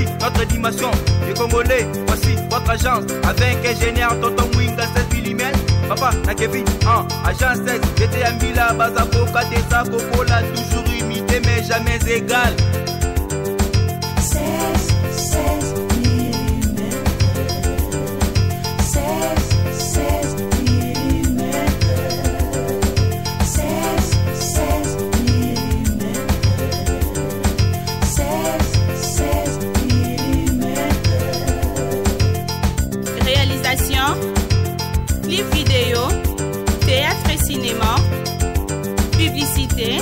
choisi notre dimension. Les Congolais, voici votre agence. Avec ingénieur Tonton Mwinga 16 mm. Papa, na Kevin, agence 16. J'étais à Mila, Bazako, Katesa, Kokola, toujours imité mais jamais égal. 16 mm. 16 mm. 16 mm. 16 mm. Réalisation, clip vidéo, théâtre et cinéma, publicité,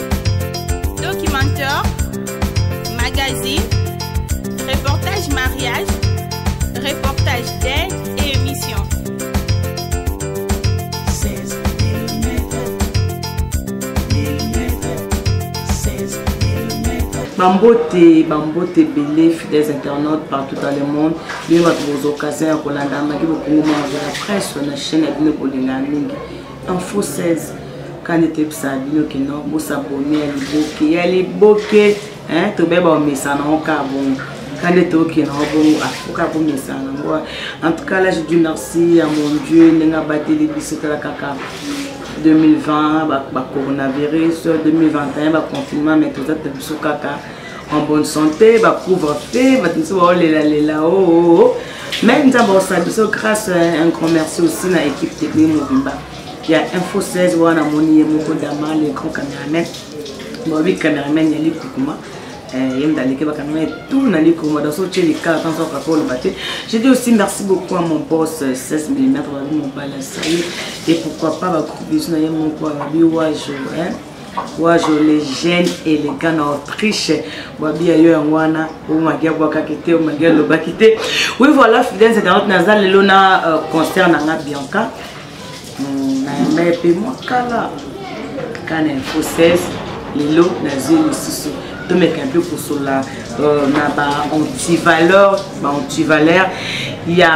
documentaire, magazine, reportage mariage, reportage d'aide et émission. 16 mm. 16 mm. Bambote belé, fidèles internautes partout dans le monde. Nous avons vos occasions pour la dame qui vous la presse sur la chaîne Info 16. Quand on était sabino qui non, vous s'abonner à l'éboqué, hein, tout bien bon mais ça non carbone. Quand on était ok non bon, carbone mais ça non. En tout cas là je dis merci à mon Dieu, n'a battu les bisous de la caca. 2020, coronavirus, 2021, confinement, mais tout ça, c'est caca. En bonne santé, couvre-feu, mais nous avons grâce à un grand merci aussi à l'équipe technique Mobimba. Il y a Info 16, on a mon Yemoko Dama, les grands caméramans. Bon, oui, caméraman, il y a les Koukouma. Je dis aussi merci beaucoup à mon boss 16 mm mon balassaï et pourquoi pas ma groupe vision mon quoi les jeunes élégants en Autriche wabi ayo ngwana ou magia wakakite ou magia lobakite. Oui voilà fidèles internautes nazal le lona concert nanga Bianca na mepe moi kala kana Info 16 lelo nazil sous de mettre un peu pour cela anti-valeur il y a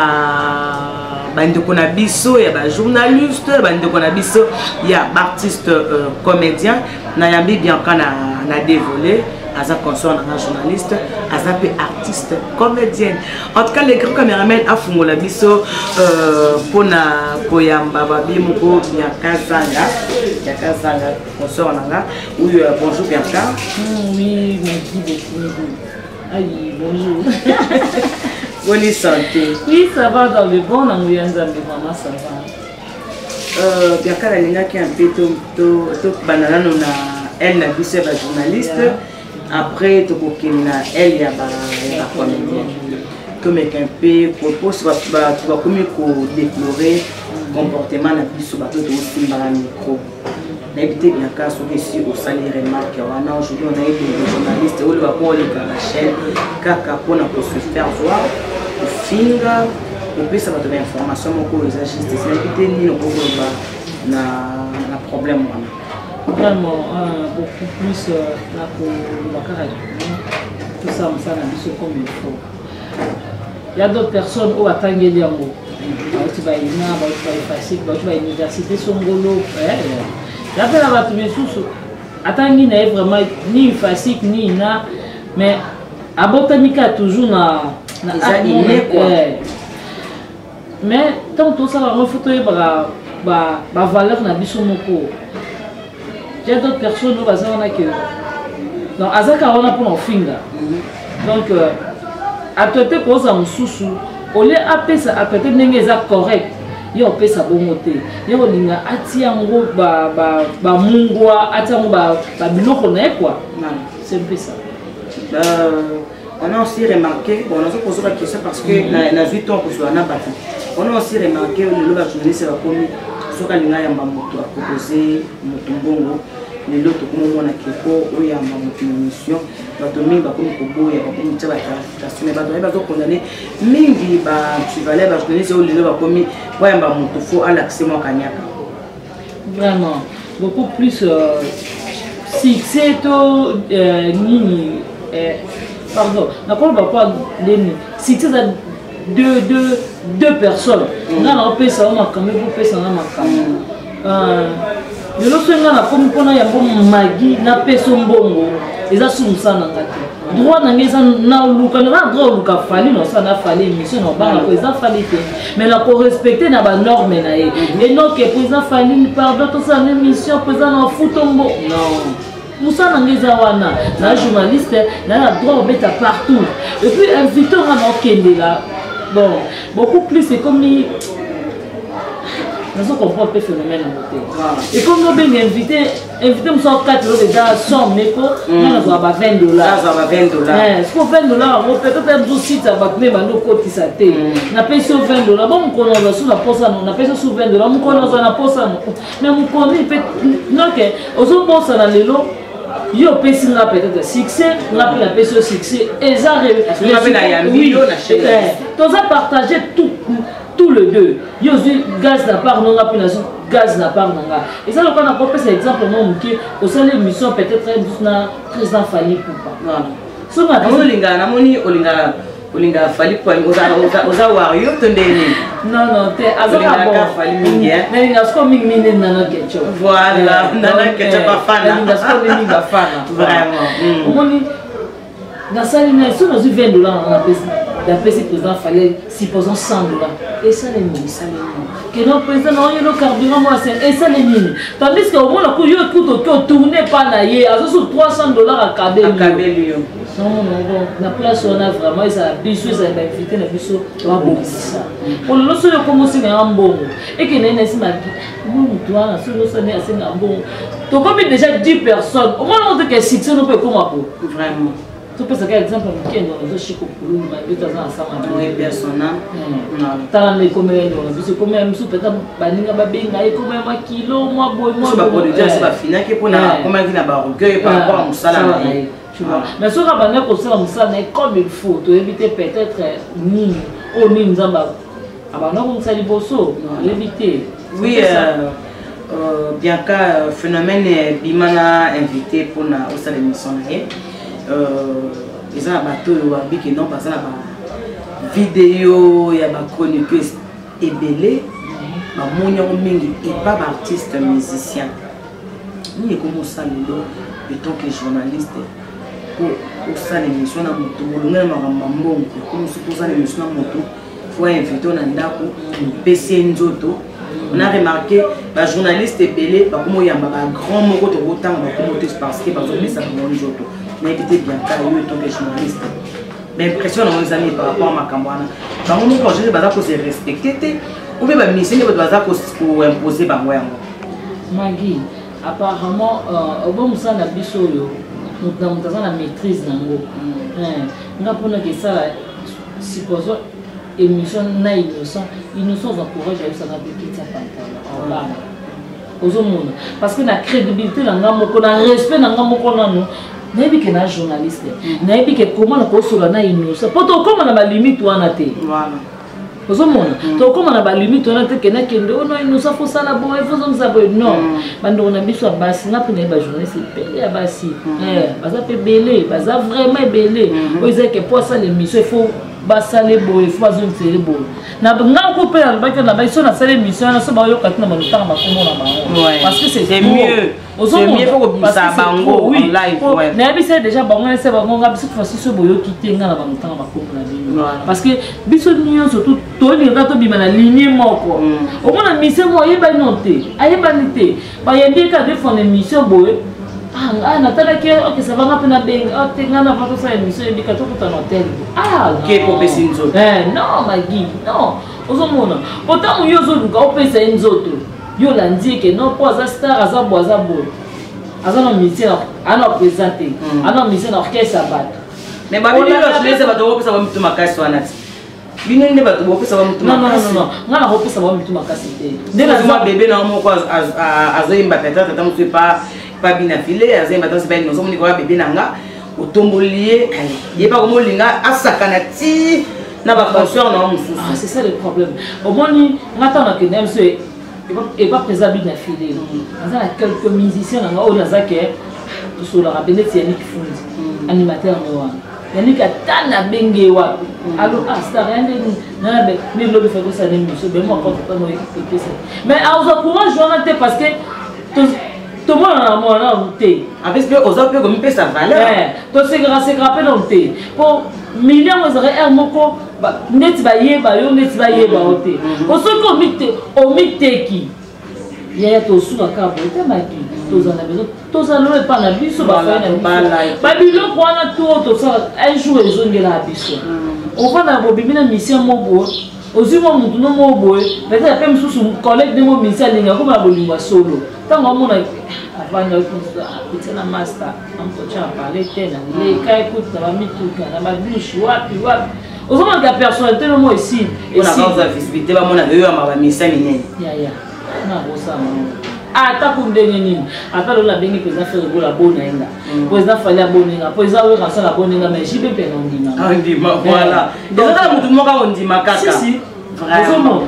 bande konabiso il y a journaliste bande konabiso il y a artiste comédien na yambi bien quand na dévolé as un consort un journaliste as un peu artiste comédienne. En tout cas les grands caméramans a fungola biso pona koyamba babi moko bien kazanga consort nanga. Oui bonjour Bianca. Oui merci beaucoup. Aïe bonjour. Bonne santé. Oui ça va dans le bon ambiance vraiment ça va. Bianca la linga qui un peu to banana na elle na biso ba journaliste. Après, elle y a la comédienne. Comme un peu, propose, tu vas déplorer le comportement de la sur le micro. N'habitez bien qu'à ce ici au salaire remarque. Aujourd'hui, on a eu des journalistes, on va voir la chaîne, car on a se faire voir, au finger, on peut savoir de l'information, on peut les ajuster. C'est n'habitez ni on a problème. Vraiment beaucoup plus là pour tout ça on s'en comme il faut. Il y a d'autres personnes où attendent les mots. Tu vas tu vas à l'université Songolo. Il y a plein de choses. Attends il n'est vraiment ni facile ni na mais à botanica toujours na mais tant tout ça va photo ba valeur na biso moko. Il y a d'autres personnes qui ont donc Azaka on a pour nos fingers. Donc à côté pour ça on sous au lieu appeler ça à côté n'est correct. Il y a appelé ça bon côté. Il y a on a atiango ba mungwa atiango ba biloko na quoi. C'est un peu ça. On a aussi remarqué, bon, on a posé la question parce que la vie tombe pour soi, on a aussi remarqué que le journaliste va commis sur la ligne à Mamoto à proposer Motumbongo. Les autres comme on a quelque où il y a une mission, batomé ba comme kobo ya ba comme taba tasione ba doit ba condamner mingi ba tu vas aller ba journaliste où les ba commis ouais ba moto fo à l'accès moi kanyaka. Vraiment beaucoup plus si c'est to nini pardon, d'accord, pas les si tu as deux personnes, on a fait ça, on a quand même fait ça, on a le lorsque on a comme on a un bon magi, na peso mbongo, les a sous ça dans droit na ngeza na luka na droit luka fali no ça na fali mission no ba président fali te mais la ko respecter na ba norme na ye et non que président fali pardon tout ça na mission président na futombo non Moussa Nangeza wana na journaliste na droit beta partout et puis invité on a kende là bon beaucoup plus c'est comme ni nous comprenons le phénomène en côté. Et comme nous avons invité nous sommes 4 euros déjà, somme, mais nous avons $20. Est-ce qu'on $20, peut-être un site à Bakné, nous cotisons. On a payé sur $20. Bon, on a sur la poste, on a payé sur $20. On a sur la poste, mais on connaît donc, aux autres postes dans les lots. Yo pesi na peut-être succès, on a pris la pêche au succès et ça oui, tous a partagé tout le deux. Yo gaz na part non a gaz na part non a. Et ça on a propre cet exemple non qui au sein de l'émission peut-être na président Fali Poupa. Voilà. So na olinga olinga Fali Poupa oza wario tondeni. Non te azaka bon Fali mingi hein. Mais nga sko mingi nana ketchup. Voilà, nana ketchup pas fan. Nga sko mingi ba fan. Vraiment. Omoni na salina so na $20 na pesa. D'après ce président fallait supposons $100 et ça les mine que non président non il le carburant moi c'est et ça les mine tandis que au moins la yo tout tourner pas na yé à sur $300 à cabelio non na place on a vraiment ça biso ça va inviter na biso va bon ça on le so yo commencer na mbongo et que na nesi ma bon toi na so ça na assez na bon to comme déjà 10 personnes au moins on dit que si on peut comment vraiment. Tu peux savoir exemple qui est dans le chico pour nous mais tu as ensemble avec personnel dans les commerces dans comme même sous peut-être baninga babenga et comme un kilo moi boy moi ba producteur c'est pas fini que pour na comment il na ba recueil par rapport à musala tu vois mais sur la banane pour ça musala comme il faut to éviter peut-être ni au ni nzamba abana comme ça liboso éviter oui bien qu'un phénomène bimana invité pour na au sein de l'émission ils ont un bateau qui non parce que la vidéo il y a ma chroniqueuse ébélée ma monia mingi et pas artiste musicien ni comme ça le tant que journaliste pour ça l'émission na moto bolonga na mambo comme supposé l'émission na moto faut inviter na ndako PC nzoto on a remarqué la journaliste ébélée ba comme yamba ba grand moko to autant ba comme parce que ba journaliste ça mon nzoto mais éviter bien car eux tant que journaliste mais impression dans nos amis par rapport à ma campagne dans mon quand je baza ko se respecter ou bien ba mission ba baza ko imposer ba moi Magui apparemment au bon ça na biso yo nous avons la maîtrise nango nga pona que ça supposons émission na innocent encourage à ça na petite pantalon aux monde parce que la crédibilité na nga moko na respect na nga moko nanu nayebi ke na journaliste nayebi ke comment na kosola na innocent poto comment na ba limite wana te voilà ozomona to comment na ba limite wana te ke na kende ono innocent faut ça la bon il faut ça bon non bando na biso basi na pona ba journaliste belé ya basi baza pe belé baza vraiment belé oise ke pour ça l'émission il faut basale boy il faut bazon télé boy na nga ko pe na ba ke na ba iso na sale émission na so ba yo katina ba lutanga makomo na bango parce que c'est mieux c'est mieux pour ça bango en live ouais na bisa déjà bango c'est bango nga biso fois so boyo kité nga na ba lutanga makomo na bino parce que biso nyo surtout to ni rato bima na ligne moko au moins na mission mo yeba noté ayeba nité ba yembi ka défendre mission boy ah nataka que ok ça va na beng ah tenga na vato sa émission et bikato ko tan hotel ah que pour pesinzo non Magui non ozomona autant yo zo luka opesa enzoto yo landi que non pour za star aza boza bo aza no mission ana présenter ana mission orchestre bat mais ba bino lo chlese ba do opesa ba mtu makasi wana bino ne ba do opesa ba mtu makasi non ngana opesa ba mtu makasi te ndela zuma bébé na mo ko azoimba peut-être tant que pas bien affilé azemba dans ben nous sommes ni bébé nanga otombolier il pas comme linga asakana ti na ba conscience na mususu c'est ça le problème au moins ni ngata na kenem c'est et pas présent bien affilé on a quelques musiciens na o naza ke to so la rabene tiani kifundi animateur no yani katana benge wa allo star yande na be mais le fait que ça ne me so be moi quand pas no écouter ça mais à aux courage journal parce que tout le monde a mon thé. Avec ce que aux autres comme peut sa valeur. To c'est grâce dans thé. Pour millions ils auraient un moko net ba yeba yo net ba yeba oté. Au ce qu'on omite qui. Il y a tout sous la carte de maki. Tous en maison, tous en le pas na biso ba fa bilo ko na tout ça un jour ils ont la biso. On va na bobi na mission mobo. Aussi moi mutu no mobo. Peut-être même sous son collègue de mon mission linga comme la bolinga solo. Tant on mona avant de petit na master, on peut parler tena. Les cas écoute ça va mituka na ba bouche wapi. Aux hommes de personnalité le mot ici. Et si on a visibilité ba mona yo ma ba mission minene. Ya. Na bosa mo. Ata kundenge nini ata lo la bengi peza faire la bonne inga peza fallait abonenga peza we ransa la bonenga mais jibe pe ndima ndima voilà donc là mutu moka ondima kaka si vraiment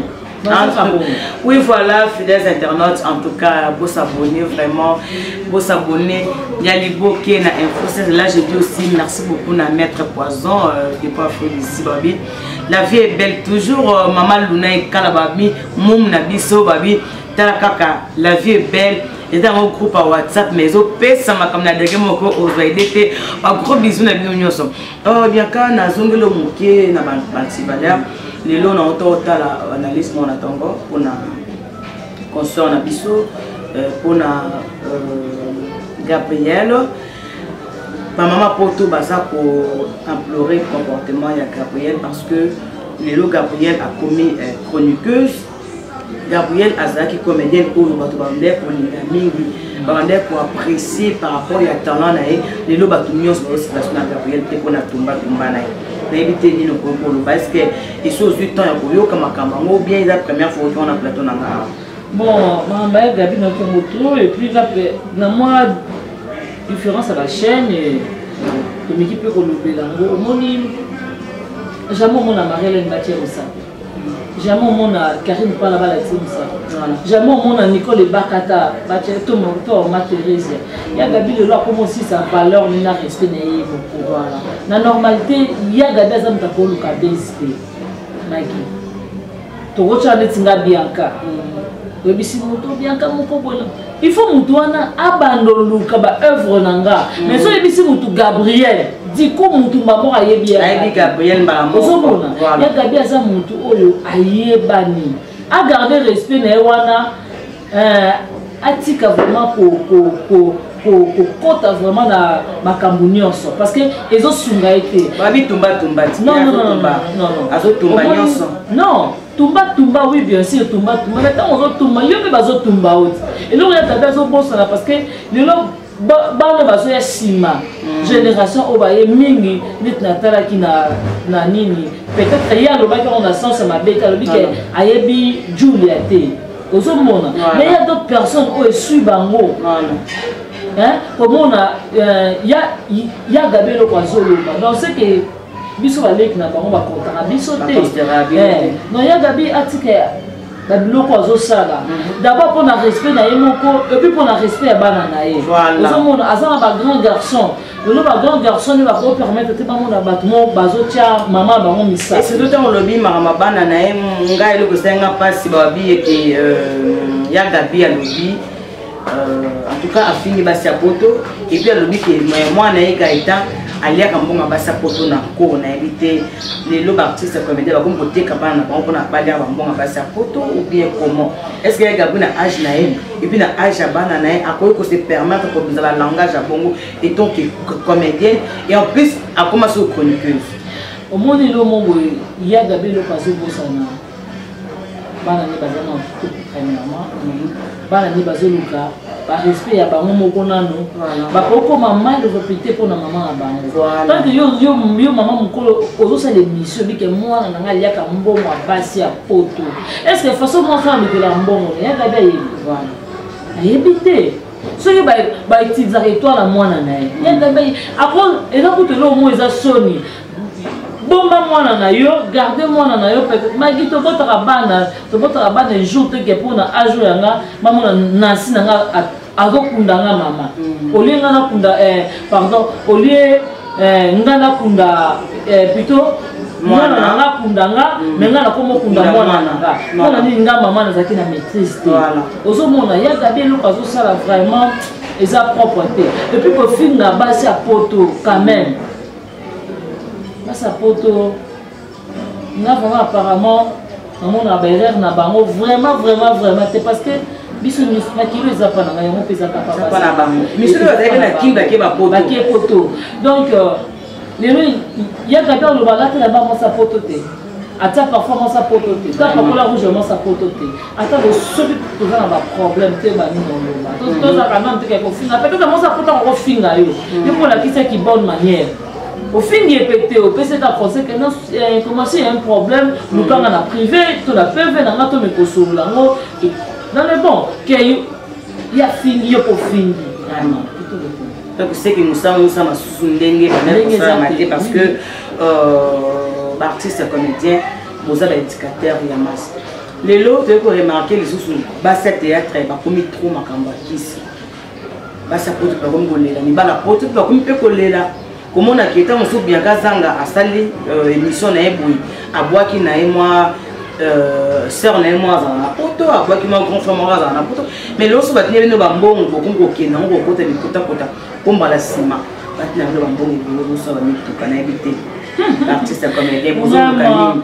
oui voilà fidèles internautes en tout cas vous s'abonner vraiment vous s'abonner Yalibo qui na info là je dis aussi merci beaucoup na maître Poison de pas faire ici babi la vie est belle toujours maman Luna et Kalababi moum na biso babi kaka la vie est belle et dans un groupe à WhatsApp mais au pèse ma comme na dege moko ozoidete un gros bisou na bino nyoso oh bien quand na zongelo moké na banti balia lelo na otota la analyse mon atongo pour na consort na biso pour na Gabriel ma maman poto baza pour implorer le comportement ya Gabriel parce que lelo Gabriel a commis chroniqueuse. Gabriel Azaki comédienne pour nous pour apprécier par rapport à talent les lots batunions sur la Gabriel pour la tomba éviter de nous pour le parce que ils sont du temps comme un bien la première fois qu'on a plateau bon Gabi et puis la moi différence à la chaîne et comme équipe peut jamais mon amarelle matière au ça. Jamais on a Karine pas là-bas la team ça. Jamais on a Nicole Bakata, tout mon tour Mathérèse. Il y a Gabi le loi comme aussi sa valeur, il n'a respect naïf pour voilà. La normalité, il y a Gabi Azam Tapo Luka BSP. Maggie. Torocha Netinga Bianca. Webisi Moto Bianca Mokobola. Il faut Moutouana abandonner Luka ba œuvre nanga. Mais so Webisi Moutou Gabriel. Du coup, Moutou Maman a bien. Gabriel Maman. Il y a Gabi Azam Moutou Oyo Ayebani. A garder respect Newana. Atika vraiment pour kota vraiment na makambunyoso parce que ils ont sunga été babi tumba non azo tumba nyoso non tumba oui bien sûr tumba mais tant on tumba yo be bazo tumba autre et là on a tabia zo bossa parce que le lo ba bazo ya sima génération obaye mingi nit na tala ki na nini peut-être il y a le bac on a sens ma beta le bique ayebi Julia té mais il y a d'autres personnes qui suivent bango. Comment on a il y a Gabriel Oazolo. Donc c'est que biso balek na bango ba kontra biso té. Non il y a Gabi atike Gabriel Oazolo sala. D'abord pour le respect na yemoko et puis pour le respect à bana na ye. Voilà. Azana ba grand garçon. Le grand garçon il va pas permettre que maman na batmo bazotia maman bango misa. Et c'est tout temps lobby mama bana na ye nga eloko senga pasi ba bi et ya Gabi a lobby en tout cas a fini basa poto et puis a lobby que moi na ye Gaëtan alia kambonga basa poto na ko na éviter les lob artistes comédiens ba kombo te kabana ba ko na balia bambonga basa poto ou bien comment est-ce que Gabi na âge na ye et puis na âge bana na ye akoy ko se permettre pour nous la langage à bongo et donc comédienne et en plus a commencé au chroniqueuse au monde le mongo il y a Gabi le passé bosana bana ni bazana tout premièrement bana ni bazoluka ba respect ya bango moko nano ba koko maman de répéter pour na maman na bango tant que yo maman mukolo ozo sa l'émission bi que moi na nga liaka mbongo abasi ya poto est-ce que façon moi faire de la mbongo ya Gabi yebi voilà ayebité so yo ba itizaka étoile mwana na ye ya Gabi après et là pour te lo mo eza soni bomba mwana na yo garder mwana na yo peut-être magi to botaka bana jour te que pour na ajo yanga maman na nasi na nga azokunda nga mama olinga na kunda pardon olie nga na kunda plutôt mwana na nga kundanga mais nga na komo kunda mwana nanga mwana ni nga maman nazaki na maîtrise te ozomona ya gabi eloko azosala vraiment eza propreté et puis kofinga basi ya poto quand même basi ya poto nga vraiment apparemment namona baerreur na bango vraiment te parce que biso na kilo eza pa na ngai yango mpe eza kapa na bango misolo bazalaki na kinga ke poto donc lelo yaka te oloba alatela ba mwasa poto te ata parfois mwasa poto te ta pakola rouge mwasa poto te ata losoki toza na baproblème te banini oloba tozaka nano teke kofinga peut-être mwasa poto akofinga yo yo mpo olakisaki bonne manière ofingi epete opesi ta conseil que non commencer un problème lukanga na privé to na PV na nga to mekosolola ngo dans le bon que ya fingi yo po fingi vraiment donc c'est que nous sommes sous ndenge parce que artiste comédien vous avez éducateur ya masse les lots tu peux remarquer les sous bas théâtre ba komi trop makamba kisi basa poto ba komi kolela ni bala poto ba komi pe kolela comment on a quitté mon soupe bien kazanga a sali émission na eboui a boaki na moi sœur na moi dans la poto a boaki ma grand frère moi dans la poto mais lorsque va tenir no bambongo bokongo kena ngo kota ni kota komba la sima va tenir no bambongo et so va mitu kana ebité l'artiste comédien pour nous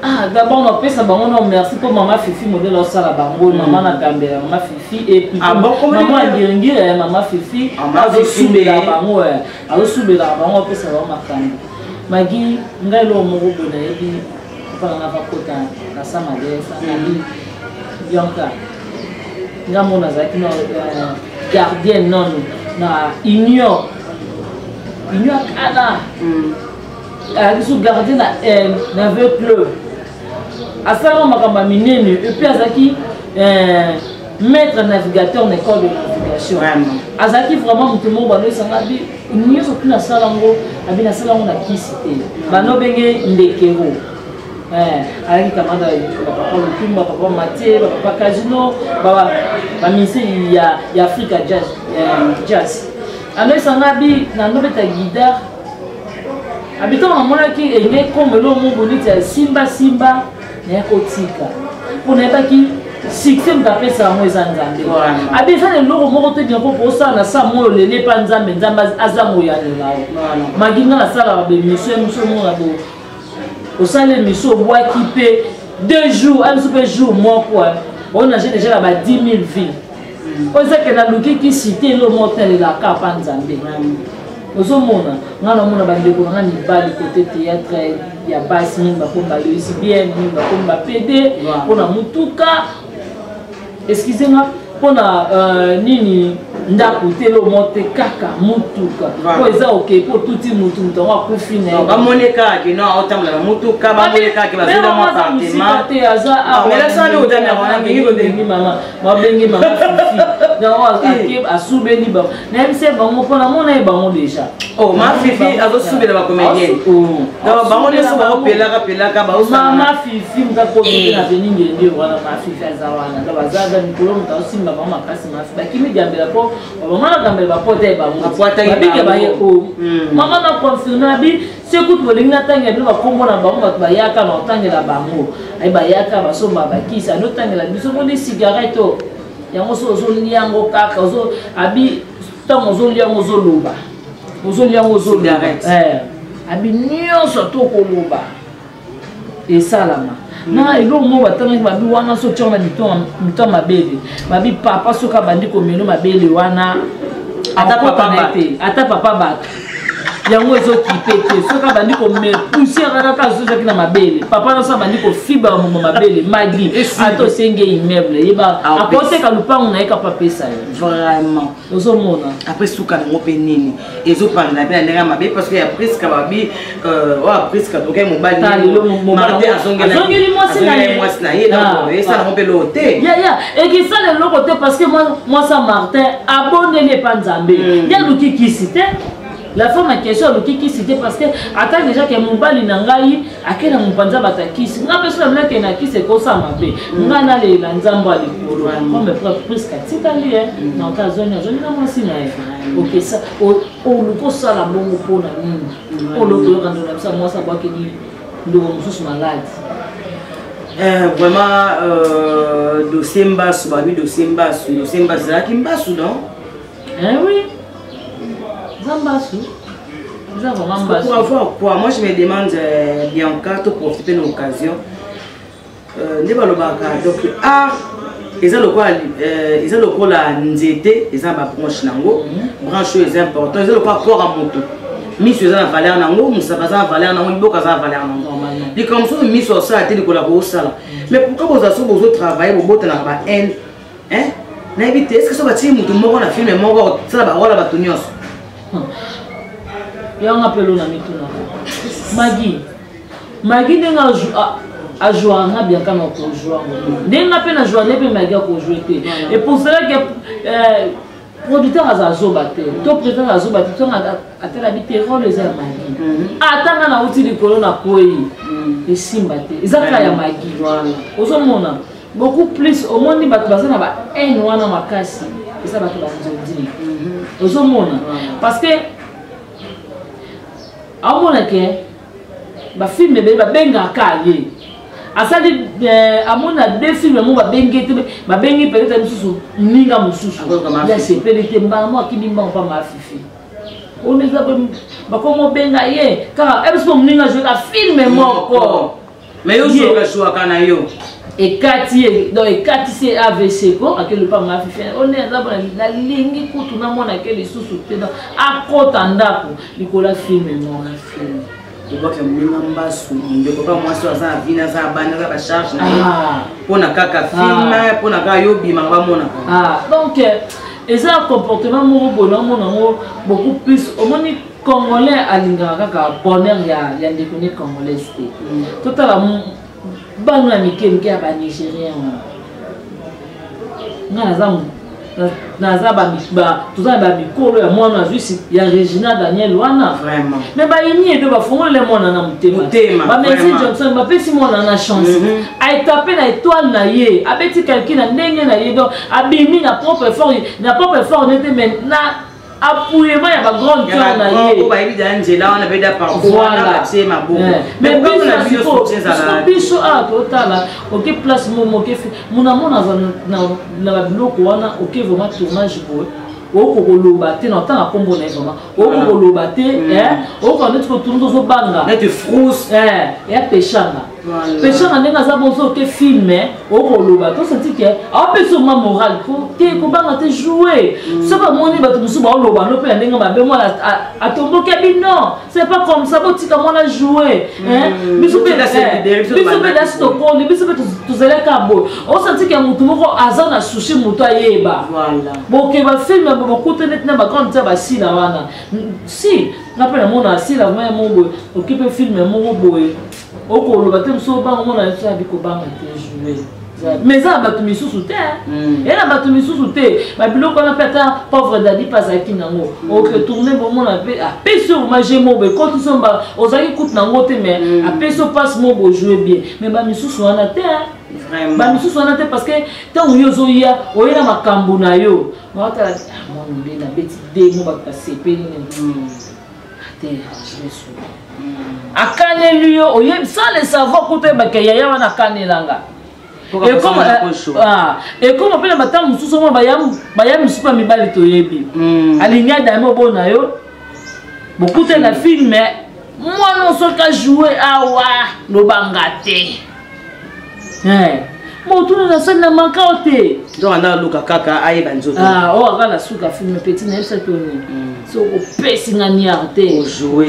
ah d'abord on pesa bango non merci pour maman Fifi modèle au sala bango maman na gambela maman Fifi et puis maman ngiringi maman Fifi azosubela bango azosubela bango pesa bango makanda magi ngai lo mo bona yebi pa na va kota na sama desa na bi Bianca ngamona zaki no gardienne non na union kana sous gardienne na veut club asala makamba minene et puis azaki maître navigateur na école de navigation azaki vraiment mutumo bano sangabi nyo so kuna sala ngo abina sala ngo na kisite bano benge ndekero alaki kamanda papa Lutumba papa Mathieu papa Casino ba ministre ya Africa jazz ano sangabi na no beta guitare habitant à mon qui est comme l'homme bonito simba na kotika pour ne pas qui succès d'après ça moi zanzambe abi ça le logo moko te bien pour ça na ça moi le les pas nzambe azamu ya lao maginga na sala ba monsieur mo na bo au salé monsieur bois qui paie 2 jours un super jour moi quoi on a déjà là 10 000 vies on sait que na luki qui cité le motel la capa nzambe ozomona ngana mona bandeko ngani bali côté théâtre ya basi mingi bakomba yoisi bien mingi bakomba PD pona mutuka excusez-moi pona nini ndako telo monte kaka mutuka po eza ok po tuti mutu ntonga kufina ba moneka ke no autamla mutuka ba moneka ke bazila mo appartement te aza mais la salle au dernier on a mingi bengi mama ba bengi mama fifi donc akib asubeli ba même c'est bon pona mona e bango déjà oh ma fifi azo subela ba comédienne donc ba mona so ba pelaka ba mama fifi mtako na veningi ndio wana ma fifi azawana ndo bazaza nikolo mtaosimba mama kasi ma fifi kimi jambela po maman a gambé ba pote ba mo babike ba yeko maman na confirmer bi seku to linga tanga bi ba kombo na ba mo ba yaka na tangela ba mo ai ba yaka ba so ba kisa no tangela biso mo ni cigarette yango so zo liango kaka zo abi tamo zo liango zo loba zo liango zo cigarette abi nyonso to ko loba et salama na ilo mo batanga babi wana so tshona mito mabele babi papa soka bandi ko meno mabele wana ata papa ba yango ezo kipete soka bandi ko me poussière kaka so zaki na mabele papa na so bandi ko fiba mo mabele magi ato senge immeuble yeba akote ka lupango na eka papesa vraiment ozo mona après suka ngo pe nini ezo parla bien ndanga mabe parce que après ska babi presque donc mo bali mardi azongeli moi na ye donc et ça rompe l'hôte ya et qui ça le côté parce que moi ça Martin abonné les panzambe ya luki kisite la femme en question luki c'était parce que attends déjà que mon bali nangai akena mpanza batakisi nga peso na ke na kise ko sa mabe nga na le nzambo ali polo comme presque tikali na okazoni na mwasi na ok ça o luko sala bongo pona nini o luko kando na sa mwasa baki ni ndoko mosusu malade. Vraiment dossier mbasu babi dossier mbasu zalaki mbasu non? Oui. Zambasu. Ça vraiment mbasu. Pour avoir quoi? Moi je me demande Bianca to profiter de l'occasion. Ne balobaka donc ils ont le quoi la nzete, ils ont ba branche nango, branche est important, ils ont le quoi port à moto. Mis sur la valeur nango, musakaza valeur nango, iboka za valeur nango. Et comme ça mis sur ça a été de collaborer ça là. Mais pourquoi vous avez besoin de travailler pour botter na ba haine? Hein? Na éviter est-ce que ça va tirer mutu moko na film moko ça ba wala ba tunios. Ya on appelle na mituna. Magi nenga a joué à bien quand on joue. N'est-ce pas na jouer n'est pas Magi ko jouer. Et pour cela que producteur a zobaté. Top producteur a zobaté ton a tel habité rôle les Magi. Attends na outil de colonna poyi. Et simbaté. Ezaka ya Magi voilà. Ozomona beaucoup plus au monde ba bazana ba haine wana makasi. Ça va tout ba nzodi. Ozomona parce que à mon avis, ba film ba benga kaye. Asali à mon avis deux films ba bengi peut-être mususu ninga mususu. Là c'est peut-être moi qui nimba pas ma fifi. On est là ba comme benga ye car est-ce que ninga jouer la film moko. Mais yo so ka choix kana yo. Et Kati donc c'est AVC quoi à quel pas ma fifi. On est là la lingi kutu na mona quel susu tena akota ndako likola film moko na film. Tu vois que mimamba sou de papa moi so za vina za bana za ba charge na pona kaka film pona ka yo bima ba mona. Donc et ça comportement moko bonamo beaucoup plus au moins congolais alinga kaka bonheur ya ndekone congolais c'était totalement bana mikemke ya ba nigérien naza ba tuza ba mikolo ya mwana jusi ya Regina Daniel wana vraiment mais ba yini edo ba fongo le mwana na mutema ba Mercy Johnson ba pesi mwana na chance a tapé na étoile na ye abeti quelqu'un na ndenge na ye donc abimi na propre effort n'était maintenant appuyement ya ba grande cœur na ye ba ebi d'Angela on avait da par voilà c'est ma beau mais comme la bio soutien ça biso a total OK place momo ke mona na biloko wana OK vraiment tournage boy okoloba te na tanga kombo na vraiment okoloba te okona tiko tourner zo banga net frousse ya pechanga pechanga nenga za bonzo ke film okoloba to senti ke a peso ma moral ko te ko banga te jouer ça va moni ba to musuba oloba no pe nenga mabe mo atombo ke bino c'est pas comme ça botika mona jouer biso pe da sto ko ni biso pe to zela ka bo o senti ke mutu moko azana sushi mutu ayeba voilà bon ke ba film beaucoup de net na ba grande ba si la wana si rappelle mon si la vraiment mon occupe film mon boy okoloba te so ba mon na ça bi ko ba te jouer mais ça ba tu misusu te et na ba tu misusu te ba biloko na peta pauvre dadi pasaki nango o que tourner bon mon appel a peso ma j'ai mon be quand ils sont ba ozaki coûte nango te mais a peso passe mon bo jouer bien mais ba misusu wana te vraiment ba misusu wana te parce que tant yo zo ya o ina makambu na yo Mata mon bé na beti de mo ba passer te je suis akane lui o sans le savoir côté ba kaya wana kanelanga et comme appelle matin mususu mo bayam super mibali to yebi alinya damo bona yo beaucoup de la film mais moi non so ka jouer awa lo bangate Mon tour na scène na mankaote. Donc on a luka kaka aye banzoto. O aka la suka film petit na ça toni. So o pesi na niarte. O jouer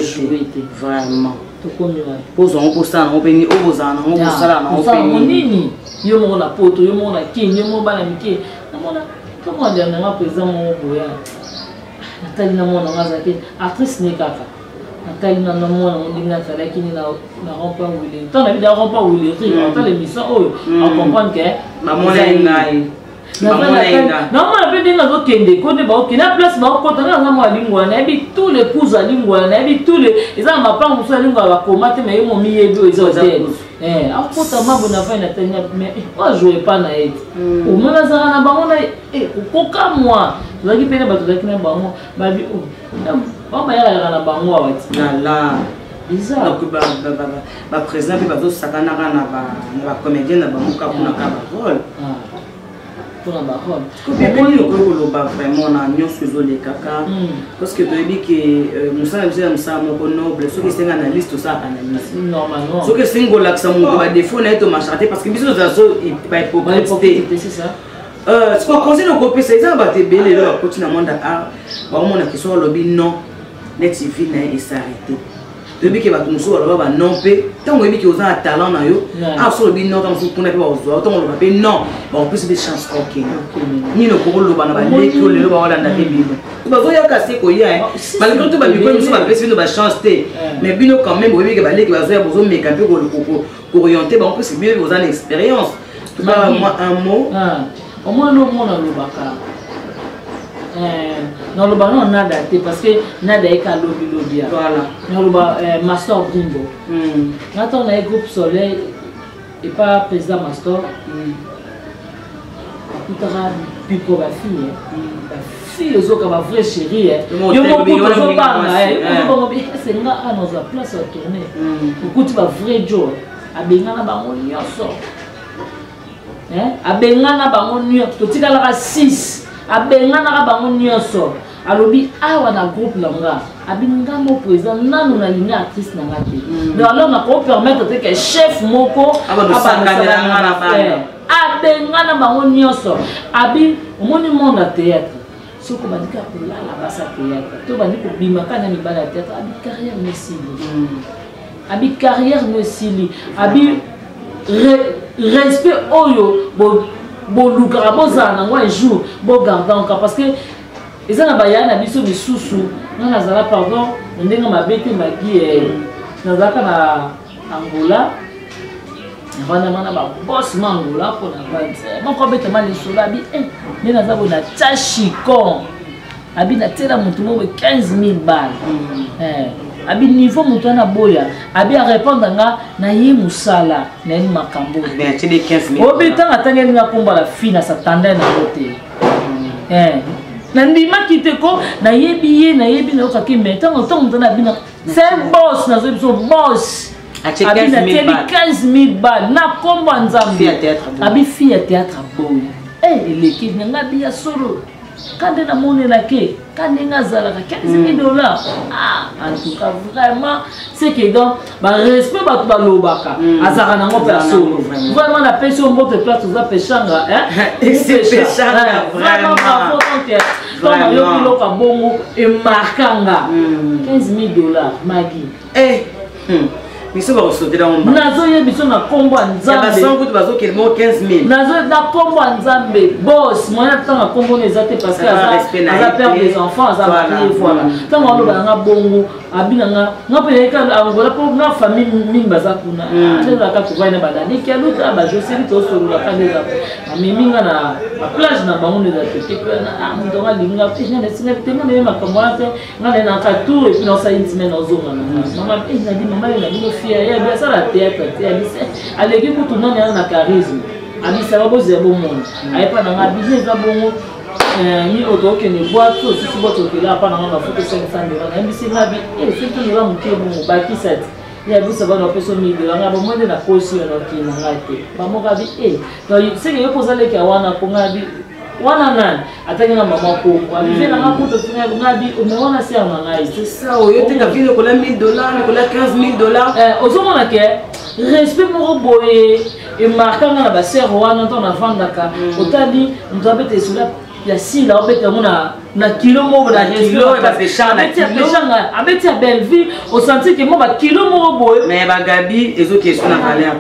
vraiment. To komi wa. Pozo on posta na openi o bozana on posala na openi. Sa nini? Yo mo na poto, yo mo na king, yo mo bana mike. Na mona comment dire na présent mo boya. Natali na mona ngazaki actrice ne kaka. Natali na mona ndinga tsala kini na rompa wili. Tant na vida rompa wili, on t'a l'émission on comprend que mamona ngai. Non, on a fait des gens qui ont des place, tous les coups à lingua, tous les. Ils ont ma part, ils ont combattre, mais ils m'ont mis les deux. Ils ont dit, mais ils jouer pas na aide. Au moins, ça na bango na koka moi. Vous qui payer bateau qui na bango, ba bi oh. On va y aller na bango awati. Là. bizarre. Donc ba président pe bazo sakana na ba comédien na ba muka kuna ka ba rôle. Pour la parole. Comment le ba vraiment na nyonso zo le kaka parce que tu dis que musala bisa musala moko noble so que c'est un analyste tout ça analyse. Normalement. So que c'est ngo l'accent moko ba défaut na to macharté parce que biso za zo ba hypocrite, c'est ça. Ce qu'on conseille de copier c'est ça ba te belé là continue monde à ba on a question lobby non net civil na et s'arrêter. Depuis que bato muso ba non pe tant que que oza talent na yo a so lobby non tant que ba ozo tant on ba non ba on plus de chance OK ni no ko lo ba na ba leki le lo ba wala na te bino ba zo ya kasi ko ya malgré tout ba biko muso ba pesi no ba chance te mais bino quand même oui que ba leki ba zo ya bozo meka pe ko orienter ba on plus mieux oza une expérience tout ba moi un mot au moins no mo na lo baka non le ballon nada parce que nada est qu'à lobby voilà non le master Brimbo quand on a un groupe Soleil et pas président master tout à pico la fille les autres va vrai chérie yo mo ko pas c'est nga à nos place à tourner beaucoup tu va vrai jour abenga na bango nyonso abenga na bango nyonso to tika la 6 abengana bango nyonso alobi awa na groupe langa abinga mo président nanu na ligne artiste na ngati donc alors na ko permettre que chef moko abangana na bana abengana bango nyonso abi omoni monde à théâtre soko bandika ko la basa théâtre to bandiko bimaka na mibala théâtre abi carrière mesili abi carrière mesili abi respect oyo bolukara bozala nango un jour bogarda encore parce que eza na bayana na biso misusu nga nazala pardon ndenge mabe te magi nazalaka na Angola wana mana baboss ma Angola mpona moko abetama lisolo abi nde naza bona tia chicon abi natela motu moko 15 000 balles abi niveau moto wana boya abi arépondre nga na ye musala na ye makambo mais tu dis 15 000 obetanga tangeli nga komba la fille na satanda na bote na ndimaki te ko nayebi ye nayebi na okaki mais ntango moto na bina c'est un boss nazoyebi so boss abi natyebi 15 000 balles na komba nzambe abi fille ya théâtre boya eleki nanga bi ya solo quand on a monnaie là que quand on a zalaka 15 000 $, en tout cas vraiment c'est que donc bah respect bah tout lobaka azaka nango perso vraiment la personne mbote place za pechanga c'est pechanga vraiment bravo donc yo kiloka bongo et markanga 15 000 $, Maggie biso ba sauter dans mon nazo ye biso na kombo nzambe ya basango kutu bazo kelmo 15 000 nazo na kombo nzambe boss moya tanga kombo nezate parce que aza père des enfants aza marié voilà tanga olo banga bongo abinanga ngapele ka voilà pour na famille mingi baza kuna ndeza ka tu vaina badani ki aluta ba joseli to solo la kaneza miminga na plage na bango nezate ke na ndonga linga pisha na singa temo ne makamwate ngale na ka tour et puis na sa intime na zonga mama na di mama na di ya bien ça la théâtre aleki kutu nani na charisme abisa baboze bon monde ayepa na nga business za bongo ni otoke ni boîte aussi si boîte okela pa na nga photo 500 $, na mbisi ngabi c'est tout le monde qui bon baki ça ya bisa bana peso 1000 $, nga ba mwende na kosi na kina ngate ba mo gabi donc c'est que yo pozale ki wana ko ngabi wana nani ataki na mama ko alive na ngaputo tuna ngabi umeona si ana ngai c'est ça oyo te ka vile ko la 1 000 $, ko la 15 000 $. Ozomona ke respect moko boye et marquant na ba sœur wana to na vandaka otali mzabete sula ya sila obete mona na kilo moko na kilo ba pechanga abeti a belle vie au senti que mo ba kilo moko boye mais ba gabi ezo question na valeur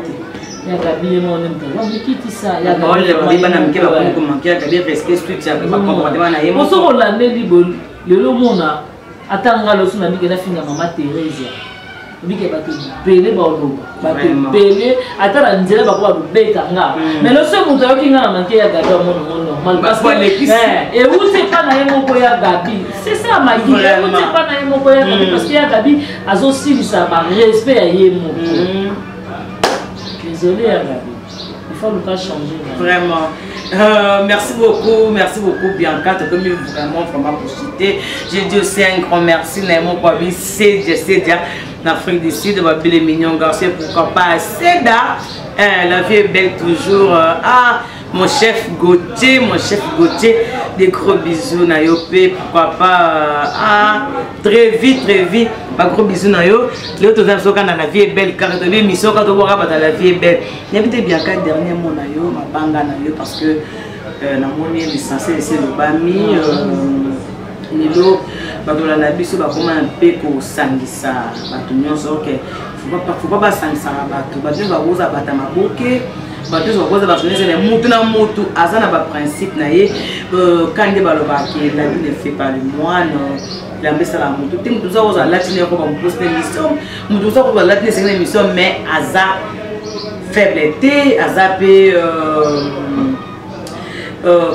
ya gabi mo nemta wa mikiti sa ya gabi le babi bana mke ba ko manquer gabi respect street ya ba comportement na yemo so rolande libo lelo mona atanga lo suna bike na finga mama Teresa bike ba te belé ba oloba ba te belé atala nzela ba ko beta nga mais le seul muto yo kinga na manquer ya gabi mo normal parce que et où c'est pas na yemo ko ya gabi c'est ça ma vie où c'est pas na yemo ko ya gabi parce que ya gabi azo silisa ba respect ya yemo. Désolé, il faut le pas changer. Vraiment. Merci beaucoup Bianca, tu peux vraiment pour citer. J'ai dit aussi un grand merci, Naïmo Kwabi, Cédia, l'Afrique du Sud, Babi Mignon Garcia, pourquoi pas Céda, la vie est belle toujours. Mon chef Gauthier, des gros bisous Nayopé, pourquoi pas très vite, pas gros bisous Nayo. L'autre quand la vie est belle, car l'émission quand on voit la vie est belle. N'habitez bien qu'un dernier mot Nayo, ma banga Nayo, parce que na moni licencié c'est le bami nilo badola na biso ba koma un peu ko sangisa batu nyonso ok faut pas sangisa batu batu ba boza bata maboke batu ba boza ba sonese le mutu na mutu azana ba principe na ye kande baloba ki la vie ne fait pas le moine la mbesa la mutu tim tuza oza latine ko ba poster mission mutu za ko ba latine c'est une émission mais aza faiblesse aza pe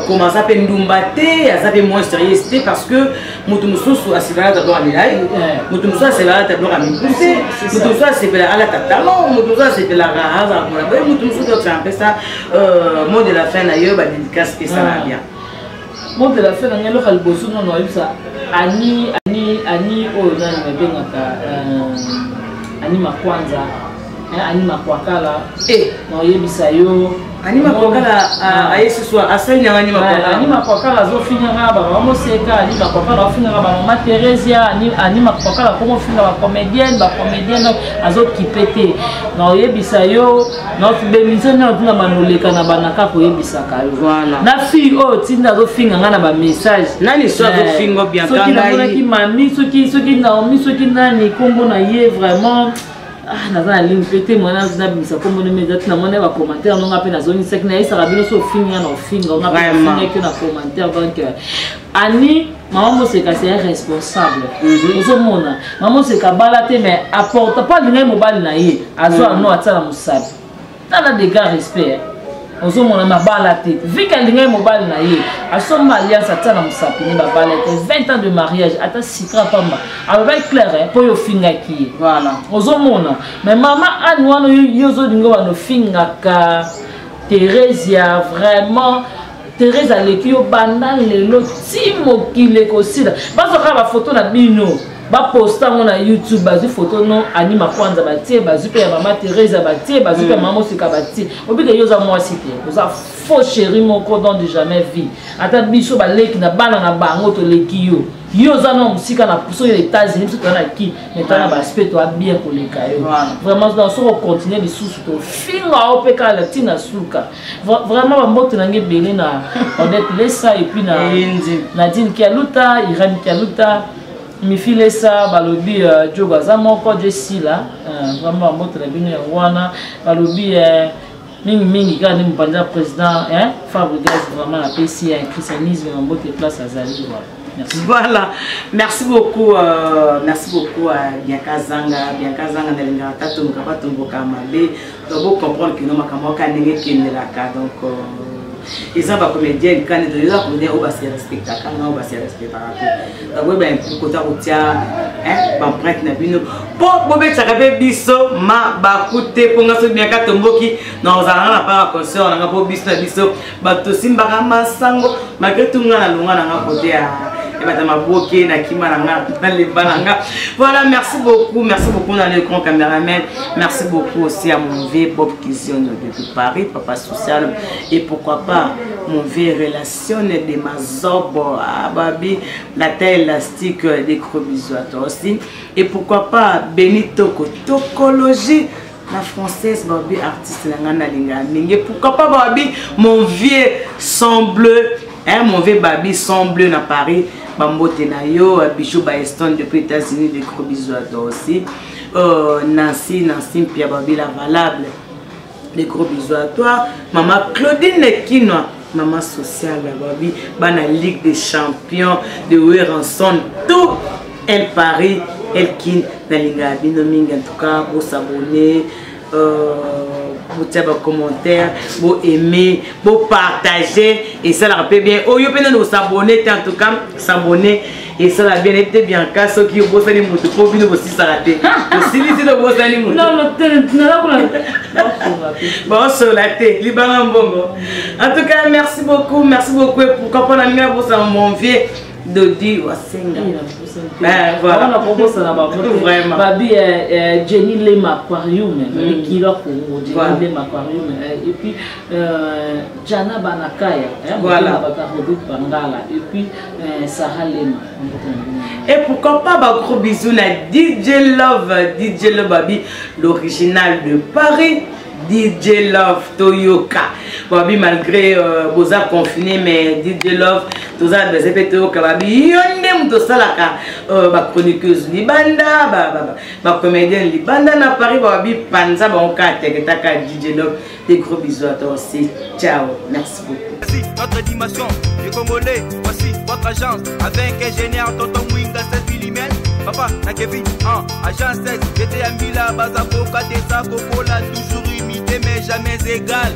comment ça peut nous battre, ça peut moins sérieux parce que nous sommes à cela d'abord à l'élève, nous sommes à cela d'abord à m'imposer, nous sommes à cela à la talent, nous sommes à cela à la nous sommes à faire ça, mot de la fin d'ailleurs, bah dédicace que ça va bien. Mot de la fin d'ailleurs, le calboso non non ça, Ani oh non mais bien Ani Makwanza, Ani Makwakala, non yebisa yo. Anima Kwakala ayesu soit asali na Anima Kwakala. Anima Kwakala zo finira ba mama seka Anima Kwakala finira ba mama Teresia Anima Kwakala comment finira ba comédienne azo kipete. Na yebisa yo notre bémission na tuna manoleka na banaka ko yebisa ka yo. Voilà. Na fi o tinda zo finga na ba message. Nani so zo fingo bien kanga. Soki na ki mami soki Naomi soki nani kombo na ye vraiment. Dans la ligne pété, moi, je n'ai pas comme on me dit, on a un commentaire, on a appelé la zone, c'est que nous avons bien sur film, on a appelé que un commentaire. Donc, Annie, maman, c'est que c'est responsable. Maman, c'est que balaté, mais apporte pas le même mobile naïe, à soi, non, à ça, la moussade. Dans des gars, respect. On se montre ma balaté. Vu qu'elle est mobile naïe, à son alliance, à ça, la moussade, ni ma balaté. 20 ans de mariage, à ta citra, pas mal. Avec clair, pour yo finga qui. Voilà. On se montre. Mais maman, à nous, yo dingo, à nos finga, Thérèse, vraiment. Thérèse a l'équipe au bandal, le timo qui l'est aussi. Parce que la photo na bino. Ba posta na YouTube bazu photo non Anima Kwanza batie bazu pe maman Thérèse batie bazu pe maman Sika batie obi ke yoza moi cité oza faux chéri mon cordon de jamais vie ata biso ba leki na bana na bango to leki yo yoza non musika na puso les États-Unis tout na ki maintenant ba aspect to bien ko leka yo vraiment dans so continuer de sous to finga opeka la tina suka vraiment ba mbote na nge belé na Odette Lessa et puis na Nadine Kialuta Irene Kialuta mi file ça balobi joga za moko jesi là vraiment moto la bino ya wana balobi mingi quand même pendant président Fabregas vraiment la PC un christianisme en botte place à Zali voilà merci beaucoup à Bianca Zanga na linga tatu mkapato mboka mabe donc comprendre que no makamaka ndenge kendelaka donc ils ont pas comédien quand ils ont comédien au bas spectacle quand au bas spectacle donc ben côté routier ban prêtre na bino pour bobé takabe biso ma bakute ponga so bien katomboki non za na pas concert na po biso na biso bato simba masango malgré tout ngana longa na côté et madame Aboké na kimalanga dans les balanga. Voilà, merci beaucoup dans le grand caméraman. Merci beaucoup aussi à mon vieux Bob Kizion depuis Paris, papa social et pourquoi pas mon vieux relation de Mazobo à Babi, la taille élastique des gros bisous à toi aussi et pourquoi pas Benito Tokologie. La française, Babi, artiste, et pourquoi pas Babi, mon vieux sang bleu, mon vieux Babi sang bleu à Paris, Bambo Tenayo, Bijou Baeston depuis les États-Unis, des gros bisous à toi aussi. Nancy, Pierre Babi, la valable, des gros bisous à toi. Maman Claudine Lekinois, maman sociale, Babi, la Ligue des Champions, de Ouéranson, tout un Paris. Elkin Nalinga Binoming en tout cas pour s'abonner pour faire des commentaires pour aimer pour partager et ça la rappelle bien oh yo pena nous s'abonner en tout cas s'abonner et ça la bien été bien cas ceux qui bossent les motos pour venir aussi s'arrêter aussi les de bossent les motos non Bon, solaté, Liban Bongo. En tout cas, merci beaucoup et pourquoi pas la nuit pour mon vieux Dodi Wasenga. Voilà. On a proposé là-bas. Vraiment. Babi Jenny Lema Aquarium, qui l'a pour Jenny Lema Aquarium. Et puis Jana Banakaya, voilà. Et puis Sarah Lema. Et pourquoi pas un gros bisou à DJ Love Babi, l'original de Paris. DJ Love Toyoka. Babi malgré vos a confiné mais DJ Love tous a des effets Toyoka babi yonde muto salaka ba chroniqueuse libanda ba comédienne libanda na Paris babi panza ba onka teketaka DJ Love. Des gros bisous à toi aussi. Ciao. Merci beaucoup. Voici notre dimension du Congolais. Voici votre agence avec ingénieur Tonton Mwinga 7 mm. Papa na Kevin agence 16 j'étais à Mila Bazako Katesa Kokola toujours imité mais jamais égal.